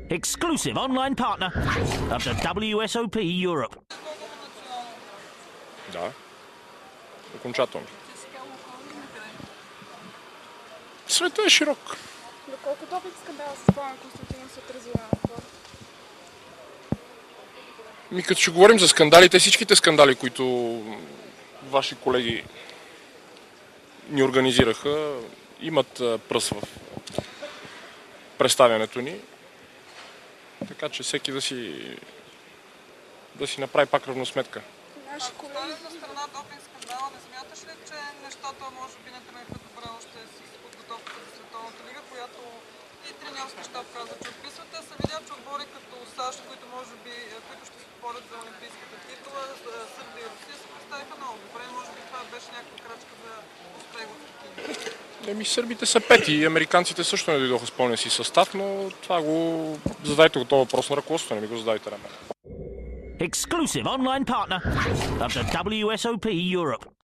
Exclusive online partner of the WSOP Europe. Да. Окончателно. Светът е широк. Доколко допинг скандала с Пламен Константинов се отрази на това? Като ще говорим за скандалите, всичките скандали, които ваши колеги ни организираха, имат пръст в представянето ни. Така че всеки да си направи пак равносметка. Наши колеги. На страна допинг скандала, не смяташ ли, че нещата може би не тръгнаха добре още с подготовката за Световната лига, която и треньорски щаб каза, че отписвате, се видя, че отбори като САЩ, които ще се борят за олимпийската титла, Сърбия и Русия се представиха много добре. Може би това беше някаква крачка за успех в такива. Сърбите са пети, американците също не дойдоха с пълния си състав, но това задайте го този въпрос на ръководството, не ми го задайте на мен. Exclusive online partner of the WSOP Europe.